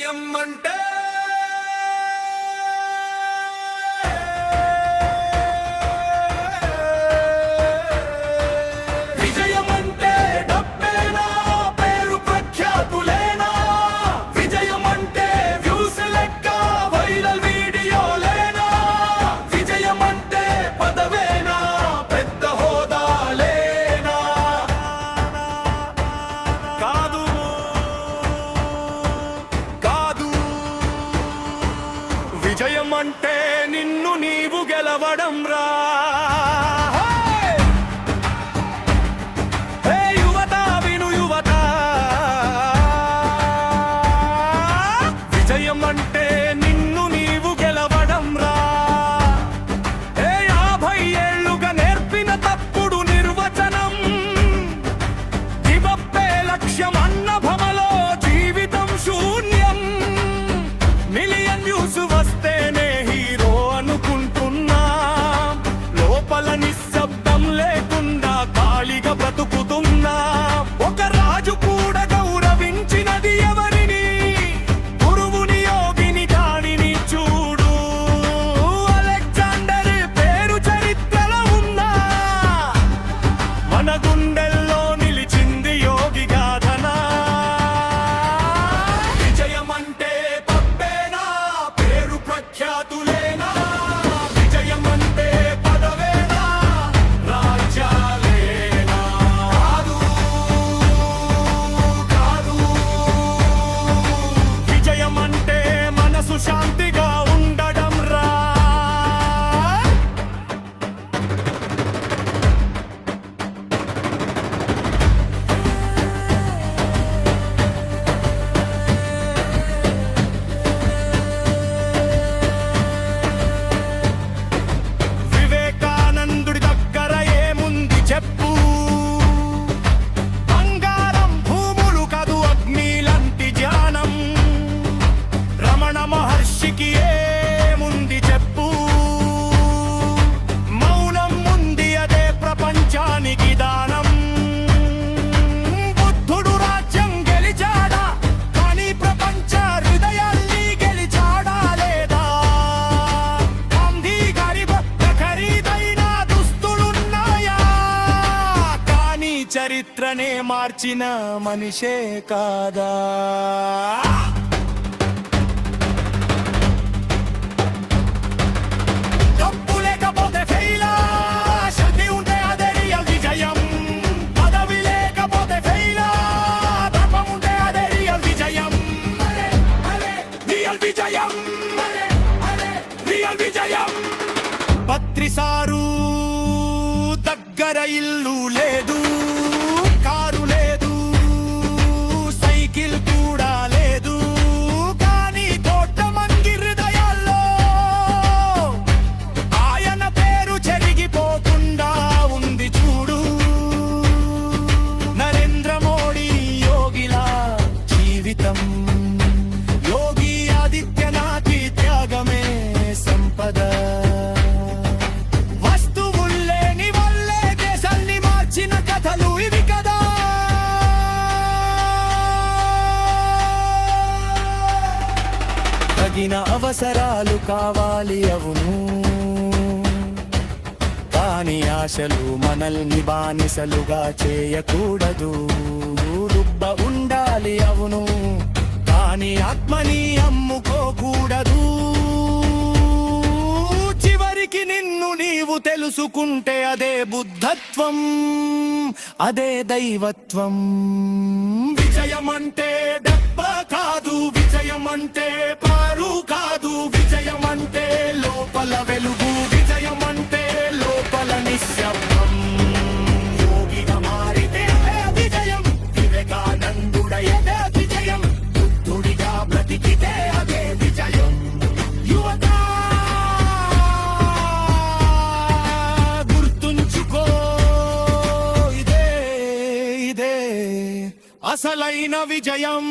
విజయం అంటే విజయం అంటే నిన్ను నీవు గెలవడం రా. యువత విను యువత, విజయం అంటే నిన్ను నీవు గెలవడం రా. 50 ఏళ్లుగా నేర్పిన తప్పుడు నిర్వచనం, దివప్పే లక్ష్యం అన్న భమలో జీవితం శూన్యం. మిలియన్ వ్యూస్ వస్తేనే హీరో అనుకుంటున్నా, లోపల నిశ్శబ్దం లేకుండా ఖాళీగా బ్రతుకుతున్నా. ఒక రాజు కూడా గౌరవించినది ఎవరిని? గురువుని, యోగిని, దానిని చూడు. అలెగ్జాండర్ పేరు చరిత్రలో ఉన్నా, మన గుండెల్లో నిలిచింది యోగి గాథనా. విజయం అంటే ప్రఖ్యాతులేనా? విజయం అంటే పదవేనా? రాజ్యాలేనా? కాదు కాదు, విజయం అంటే మనసు శాంతిగా ఉండడం రా. బంగారం భూములు కదు అగ్నిలంటి ధ్యానం, రమణ మహర్షికి ఏముంది చెప్పు? మౌనం ఉంది, అదే ప్రపంచానికి దానం. బుద్ధుడు రాజ్యం గెలిచాడా, కానీ ప్రపంచ హృదయాల్ని గెలిచాడా లేదా? గాంధీ గారి ఖరీదైన దుస్తులున్నాయా, కానీ చరిత్రనే మార్చిన మనిషే కాదా? డబ్బు లేకపోతే ఫెయిలా, శక్తి ఉంటే అదే రియల్ విజయం. పదవి లేకపోతే ఫెయిలా, ధర్మం ఉంటే అదే రియల్ విజయం. రియల్ విజయం, రియల్ విజయం. పత్రిసారు దగ్గర ఇల్లు లేదు, కారు లేదు, సైకిల్ కూడా లేదు, కానీ కోట్ల మంది హృదయాల్లో ఆయన పేరు చెరిగిపోకుండా ఉంది చూడు. నరేంద్ర మోడీ యోగిలా జీవితం, యోగి ఆదిత్యనాథ్ త్యాగమే సంపద. కథలు ఇవి కదా. తగిన అవసరాలు కావాలి అవును, కానీ ఆశలు మనల్ని బానిసలుగా చేయకూడదు. రుబ్బ ఉండాలి అవును, కానీ ఆత్మని అమ్ముకోకూడదు. చివరికి నిన్ను నీవు తెలుసుకుంటే అదే బుద్ధత్వం, అదే దైవత్వం. విజయం అంటే దెబ్బ కాదు, విజయం అంటే పారు కాదు, విజయం అంటే లోపల వెలుగు, విజయం అంటే లోపల నిశ్శబ్దం. యోగిగా మారితే విజయం, వివేకానందుడైతే విజయం, బుద్ధుడిగా బ్రతికితే అదే విజయం. యువత గుర్తుంచుకో, ఇదే ఇదే అసలైన విజయం.